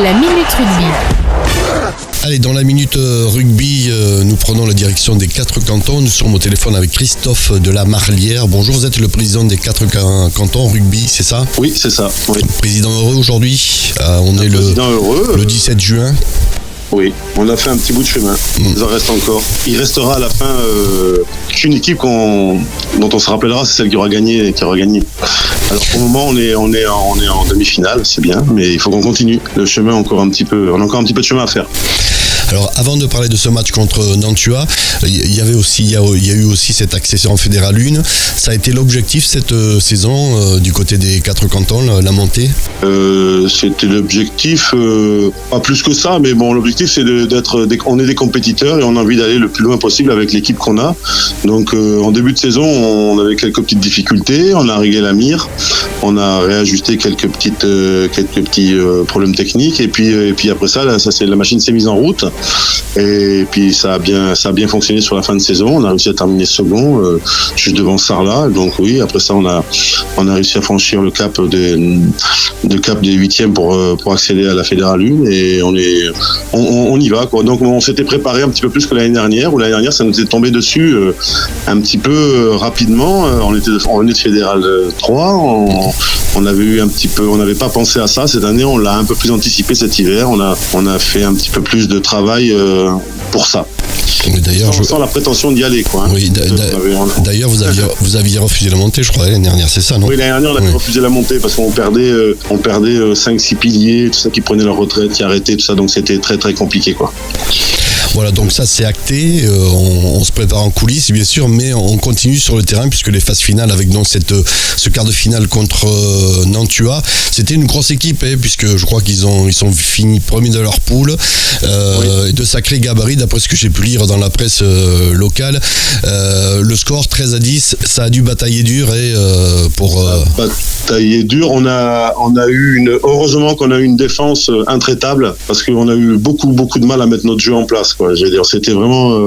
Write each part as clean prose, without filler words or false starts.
La Minute Rugby. Allez, dans la Minute Rugby, nous prenons la direction des 4 cantons. Nous sommes au téléphone avec Christophe de la Marlière. Bonjour, vous êtes le président des 4 cantons rugby, c'est ça ? Oui, c'est ça. Oui. Président heureux aujourd'hui. On est le 17 juin. Oui, on a fait un petit bout de chemin. Il en reste encore. Il restera à la fin qu'une équipe dont on se rappellera, c'est celle qui aura gagné. Alors pour le moment, on est en demi-finale, c'est bien, mais il faut qu'on continue. Le chemin on a encore un petit peu de chemin à faire. Alors, avant de parler de ce match contre Nantua, il y a eu aussi cette accession en Fédéral 1. Ça a été l'objectif cette saison du côté des 4 cantons, la montée. C'était l'objectif, pas plus que ça, mais bon, l'objectif c'est on est des compétiteurs et on a envie d'aller le plus loin possible avec l'équipe qu'on a. Donc, en début de saison, on avait quelques petites difficultés, on a réglé la mire, on a réajusté quelques petits problèmes techniques et puis après ça, la machine s'est mise en route. Et puis ça a bien fonctionné sur la fin de saison. On a réussi à terminer second, juste devant Sarlat. Donc oui, après ça on a réussi à franchir le cap des 8e pour accéder à la Fédérale 1 et on y va quoi. Donc on s'était préparé un petit peu plus que l'année dernière. Où l'année dernière ça nous est tombé dessus un petit peu rapidement. On venait de Fédérale 3. On n'avait pas pensé à ça. Cette année on l'a un peu plus anticipé cet hiver. On a fait un petit peu plus de travail pour ça. D'ailleurs, sans la prétention d'y aller, quoi. Oui, d'ailleurs, vous aviez refusé la montée, je crois, l'année dernière, c'est ça, non ? Oui, l'année dernière, on avait refusé la montée parce qu'on perdait 5-6 piliers, tout ça, qui prenaient leur retraite, qui arrêtaient, tout ça, donc c'était très très compliqué, quoi. Voilà, donc ça c'est acté, on se prépare en coulisses bien sûr, mais on continue sur le terrain puisque les phases finales avec donc ce quart de finale contre Nantua, c'était une grosse équipe puisque je crois qu'ils sont finis premiers de leur poule, de sacrés gabarits d'après ce que j'ai pu lire dans la presse locale. Le score 13-10, ça a dû batailler dur batailler dur, heureusement qu'on a eu une défense intraitable parce qu'on a eu beaucoup de mal à mettre notre jeu en place, quoi. Je veux dire, c'était vraiment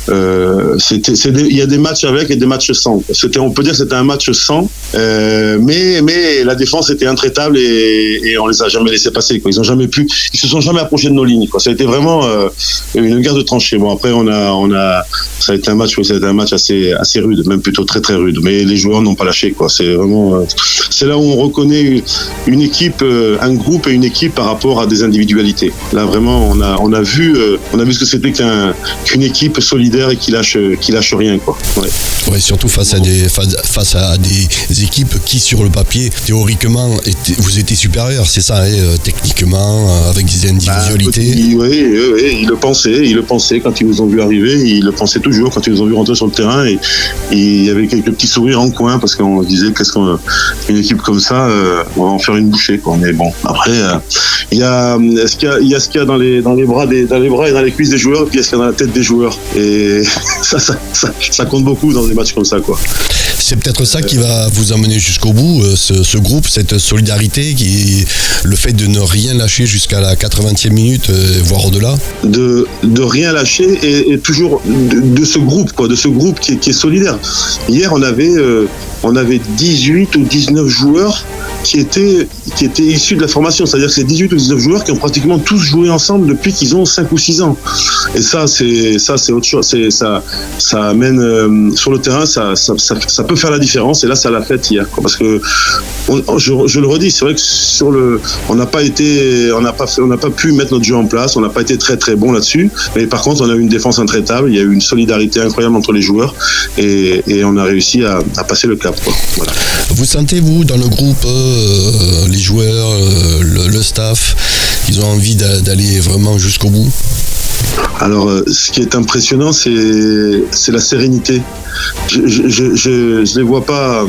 il y a des matchs avec et des matchs sans. On peut dire que c'était un match sans, mais la défense était intraitable et on les a jamais laissés passer, quoi. Ils se sont jamais approchés de nos lignes, quoi. Ça a été vraiment une guerre de tranchées. Bon, après ça a été un match assez rude, même plutôt très très rude, mais les joueurs n'ont pas lâché, quoi. C'est vraiment c'est là où on reconnaît une équipe, un groupe et une équipe par rapport à des individualités. Là vraiment on a vu ce que c'était qu'une équipe solidaire et qui lâche rien, quoi. Ouais, surtout face à des équipes qui sur le papier théoriquement vous étiez supérieurs, c'est ça, techniquement avec des individualités. Oui, ils le pensaient quand ils nous ont vu arriver, ils le pensaient toujours quand ils nous ont vu rentrer sur le terrain et il y avait quelques petits sourires en coin parce qu'on se disait une équipe comme ça, on va en faire une bouchée, quoi. Mais bon, après il y a ce qu'il y a dans les bras et dans les cuisses des joueurs, puis il y a ce qu'il y a dans la tête des joueurs, et ça compte beaucoup dans des matchs comme ça, quoi. C'est peut-être ça qui va vous amener jusqu'au bout, ce groupe, cette solidarité, le fait de ne rien lâcher jusqu'à la 80e minute, voire au-delà. De rien lâcher et toujours de ce groupe, quoi, de ce groupe qui est solidaire. Hier, on avait 18 ou 19 joueurs qui étaient issus de la formation, c'est-à-dire que c'est 18 ou 19 joueurs qui ont pratiquement tous joué ensemble depuis qu'ils ont 5 ou 6 ans. Et ça c'est autre chose, ça amène sur le terrain, ça peut faire la différence, et là ça l'a fait hier, quoi, parce que je le redis, c'est vrai que on n'a pas pu mettre notre jeu en place, on n'a pas été très très bon là-dessus, mais par contre on a eu une défense intraitable, il y a eu une solidarité incroyable entre les joueurs et on a réussi à passer le cap, quoi. Voilà. Vous sentez-vous dans le groupe, les joueurs, le staff, ils ont envie d'aller vraiment jusqu'au bout ? Alors, ce qui est impressionnant, c'est la sérénité. Je les vois pas,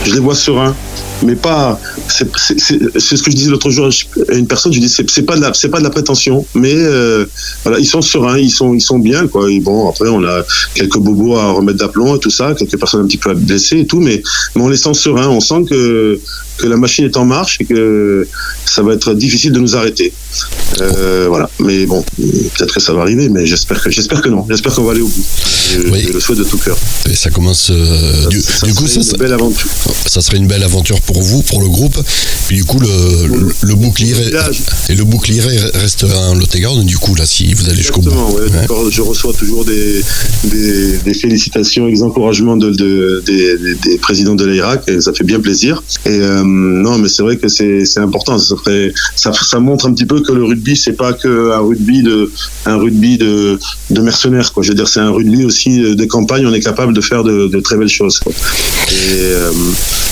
je les vois sereins, mais pas. C'est ce que je disais l'autre jour à une personne. Je dis c'est pas de la prétention, mais voilà, ils sont sereins, ils sont bien, quoi. Et bon, après on a quelques bobos à remettre d'aplomb et tout ça, quelques personnes un petit peu blessées et tout, mais on les sent sereins. On sent que la machine est en marche et que ça va être difficile de nous arrêter. Voilà. Mais bon, peut-être que ça va arriver, mais j'espère que non. J'espère qu'on va aller au bout. Je le souhaite de tout cœur. Et ça commence. Du coup, ça serait une belle aventure. Ça serait une belle aventure pour vous, pour le groupe. Puis du coup, le bouclier restera en Lot-et-Garonne. Du coup, là, si vous allez jusqu'au bout. Ouais. Je reçois toujours des félicitations et des encouragements des présidents de l'Irak, et ça fait bien plaisir. Et non, mais c'est vrai que c'est important. Ça montre un petit peu que le rugby, c'est pas que un rugby de mercenaires, quoi. Je veux dire, c'est un rugby aussi de campagne. On est capable de faire de très belles choses, quoi.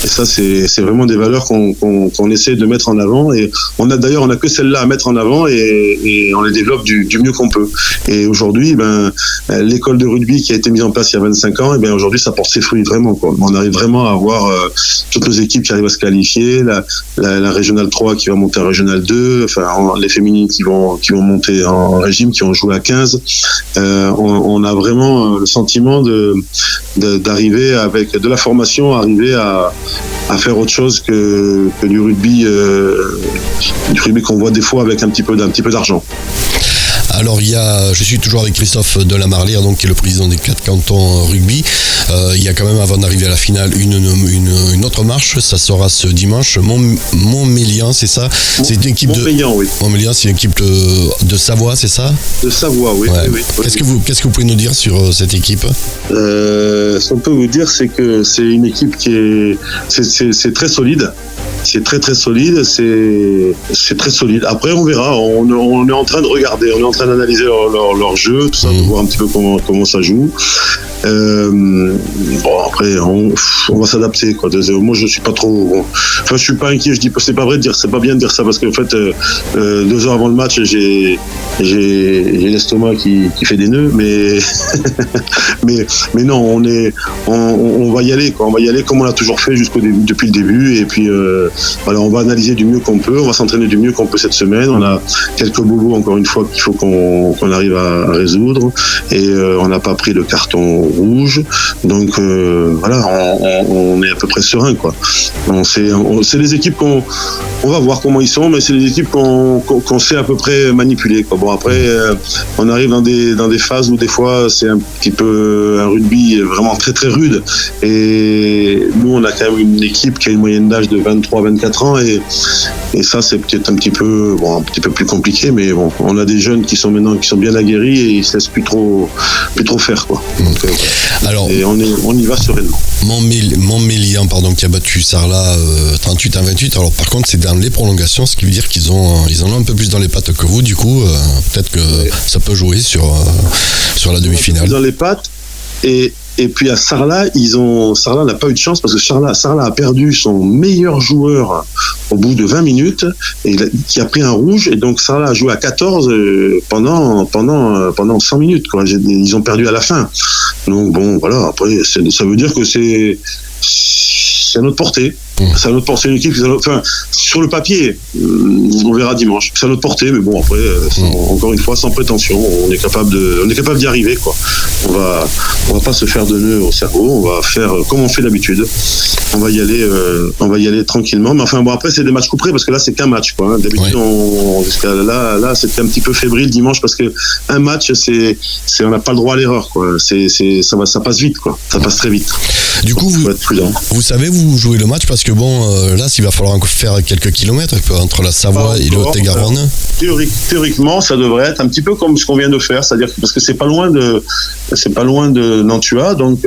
Et ça, c'est vraiment des valeurs qu'on essaie de mettre en avant. Et on a que celles-là à mettre en avant, et on les développe du mieux qu'on peut. Et aujourd'hui, l'école de rugby qui a été mise en place il y a 25 ans, et aujourd'hui, ça porte ses fruits vraiment, quoi. On arrive vraiment à avoir toutes nos équipes qui arrivent à se qualifier, la régionale 3 qui va monter en régionale 2, enfin les féminines qui vont monter en régime, qui vont jouer à 15. On a vraiment le sentiment d'arriver avec de la formation, arriver à faire autre chose que du rugby qu'on voit des fois avec un petit peu d'argent. Alors je suis toujours avec Christophe Delamarlière, donc qui est le président des 4 cantons rugby. Il y a quand même, avant d'arriver à la finale, une autre marche. Ça sera ce dimanche. Montmélian, c'est ça? C'est une équipe Montmélian, oui. Montmélian, c'est une équipe de Savoie, c'est ça? De Savoie, oui. Ouais. Oui. Qu'est-ce que vous pouvez nous dire sur cette équipe? Ce qu'on peut vous dire, c'est que c'est une équipe c'est très solide. C'est très très solide, c'est très solide. Après, on verra. On est en train de regarder, on est en train d'analyser leur jeu, tout ça, de voir un petit peu comment ça joue. Après, on va s'adapter, quoi. Moi, je suis pas trop. Enfin, je suis pas inquiet. Je dis, c'est pas vrai de dire, c'est pas bien de dire ça, parce qu'en fait, 2 heures avant le match, j'ai l'estomac qui fait des nœuds, mais non, on va y aller, quoi. On va y aller comme on l'a toujours fait depuis le début, et puis voilà, on va analyser du mieux qu'on peut, on va s'entraîner du mieux qu'on peut cette semaine. On a quelques bobos, encore une fois, qu'il faut qu'on arrive à résoudre, et on n'a pas pris le carton rouge, donc voilà, on est à peu près serein, quoi. C'est des équipes on va voir comment ils sont, mais c'est des équipes qu'on sait à peu près manipuler, quoi. Bon, après, on arrive dans des phases où des fois c'est un petit peu un rugby vraiment très très rude, et nous on a quand même une équipe qui a une moyenne d'âge de 23-24 ans, et ça c'est peut-être un petit peu plus compliqué, mais bon, on a des jeunes qui sont bien aguerris, et ils se laissent plus trop faire, quoi. Donc, alors, et on y va sereinement. Montmélian, qui a battu Sarlat 38-28. Alors par contre, c'est dans les prolongations, ce qui veut dire qu'ils en ont un peu plus dans les pattes que vous. Du coup, peut-être que ça peut jouer sur la demi-finale. Dans les pattes. Et puis à Sarlat, Sarlat n'a pas eu de chance, parce que Sarlat a perdu son meilleur joueur au bout de 20 minutes, et qui a pris un rouge, et donc Sarlat a joué à 14 pendant 100 minutes, quoi. Ils ont perdu à la fin. Donc bon, voilà, après, ça veut dire que c'est à notre portée. C'est à notre portée, une équipe, enfin, sur le papier, on verra dimanche. C'est à notre portée, mais bon, après, encore une fois, sans prétention, on est capable d'y arriver, quoi. On va pas se faire de nœuds au cerveau, on va faire comme on fait d'habitude. On va y aller tranquillement. Mais enfin, bon, après, c'est des matchs couperés, parce que là, c'est qu'un match, quoi. Hein. D'habitude, jusqu'à là, c'était un petit peu fébrile dimanche, parce que un match, on n'a pas le droit à l'erreur, quoi. Ça passe vite, quoi. Ça passe très vite. Du coup, vous savez, vous jouez le match, parce que bon, là, il va falloir faire quelques kilomètres entre la Savoie et le Lot-et-Garonne. Théoriquement, ça devrait être un petit peu comme ce qu'on vient de faire, c'est-à-dire parce que c'est pas loin de Nantua, donc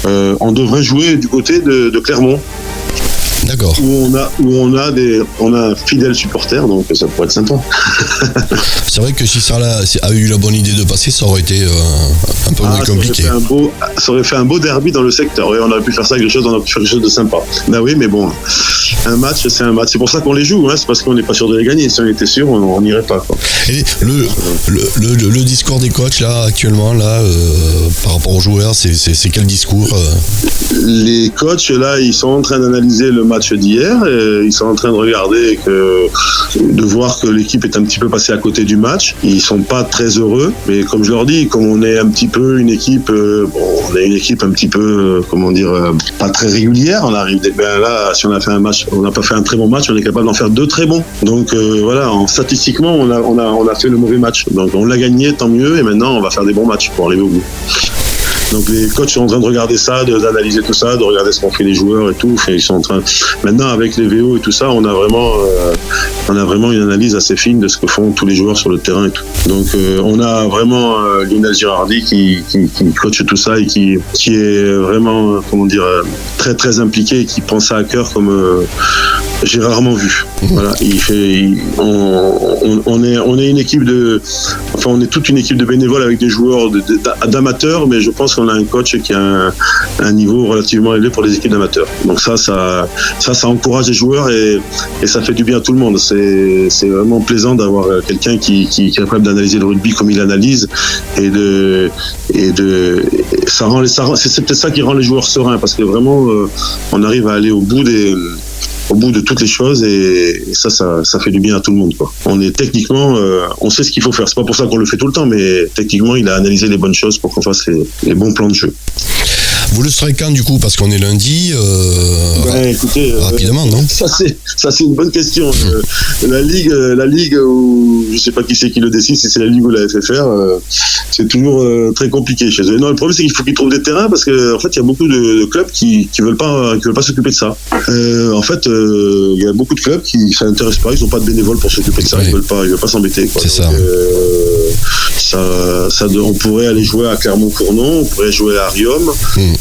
on devrait jouer du côté de Clermont. D'accord. Où on a un fidèle supporter, donc ça pourrait être sympa. C'est vrai que si Sarlat a eu la bonne idée de passer, ça aurait été un peu moins compliqué. Ça aurait fait un beau derby dans le secteur. Ouais, on aurait pu faire ça, on aurait pu faire quelque chose de sympa. Ben oui, mais bon, un match, c'est un match. C'est pour ça qu'on les joue, hein. C'est parce qu'on n'est pas sûr de les gagner. Si on était sûr, on n'irait pas, quoi. Et le discours des coachs là actuellement là par rapport aux joueurs, c'est quel discours? Les coachs là, ils sont en train d'analyser le match d'hier, ils sont en train de regarder de voir que l'équipe est un petit peu passée à côté du match. Ils sont pas très heureux, mais comme je leur dis, comme on est un petit peu une équipe, on est une équipe un petit peu, pas très régulière. On arrive là, si on a fait un match On n'a pas fait un très bon match, on est capable d'en faire 2 très bons. Donc voilà, statistiquement, on a fait le mauvais match. Donc on l'a gagné, tant mieux, et maintenant on va faire des bons matchs pour arriver au bout. Donc les coachs sont en train de regarder ça, d'analyser tout ça, de regarder ce qu'ont fait les joueurs et tout. Ils sont en train. Maintenant avec les VO et tout ça, on a vraiment une analyse assez fine de ce que font tous les joueurs sur le terrain et tout. Donc on a vraiment Lionel Girardi qui coach tout ça et qui est vraiment très très impliqué et qui prend ça à cœur comme j'ai rarement vu. Voilà, on est une équipe on est toute une équipe de bénévoles avec des joueurs d'amateurs, mais je pense qu'on a un coach qui a un niveau relativement élevé pour les équipes d'amateurs. Donc ça encourage les joueurs et ça fait du bien à tout le monde. C'est vraiment plaisant d'avoir quelqu'un qui est capable d'analyser le rugby comme il l'analyse c'est peut-être ça qui rend les joueurs sereins, parce que vraiment on arrive à aller au bout de toutes les choses et ça fait du bien à tout le monde, quoi. On est techniquement, on sait ce qu'il faut faire. C'est pas pour ça qu'on le fait tout le temps, mais techniquement, il a analysé les bonnes choses pour qu'on fasse les bons plans de jeu. Vous le serez quand, du coup, parce qu'on est lundi écoutez, rapidement, non? Ça c'est une bonne question. La ligue où je sais pas qui c'est qui le décide, si c'est la ligue ou la FFR, c'est toujours très compliqué chez eux. Non, le problème c'est qu'il faut qu'ils trouvent des terrains, parce que en fait il y a beaucoup de clubs qui veulent pas s'occuper de ça. En fait, il y a beaucoup de clubs qui s'intéressent pas, ils ont pas de bénévoles pour s'occuper de ça, ils veulent pas s'embêter, quoi. C'est donc, ça. On pourrait aller jouer à Clermont-Ferrand, on pourrait jouer à Riom.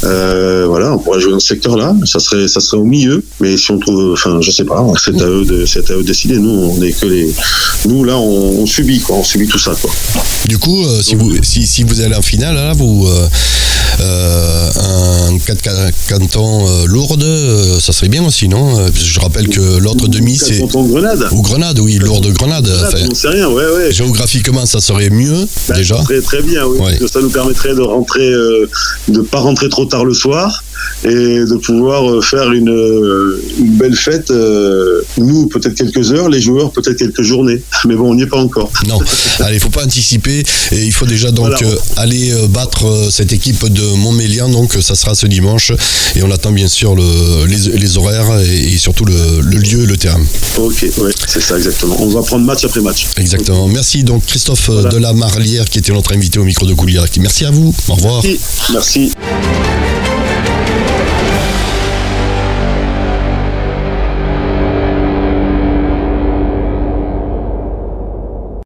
Voilà, on pourrait jouer dans ce secteur-là, ça serait au milieu, mais si on trouve, je sais pas, c'est à eux de décider. Nous, nous là, on subit tout ça, quoi. Du coup, si vous allez en finale, là, vous un 4 cantons Lourdes, ça serait bien aussi, non? Je rappelle que l'autre demi, c'est Grenade. Ou Grenade, oui, Lourdes Grenade. On sait rien, ouais. Géographiquement, ça serait mieux, déjà. Très, très bien, oui. Ouais. Parce que ça nous permettrait de pas rentrer trop tard le soir et de pouvoir faire une belle fête. Nous, peut-être quelques heures, les joueurs, peut-être quelques journées. Mais bon, on n'y est pas encore. Non, allez, il faut pas anticiper. Et il faut déjà donc aller battre cette équipe de Montmélian. Donc ça sera ce dimanche. Et on attend bien sûr les horaires et surtout le lieu et le terrain. Ok, ouais, c'est ça exactement. On va prendre match après match. Exactement. Okay. Merci donc Christophe de la Marlière qui était notre invité au micro de Gouliac. Merci à vous. Au revoir. Merci.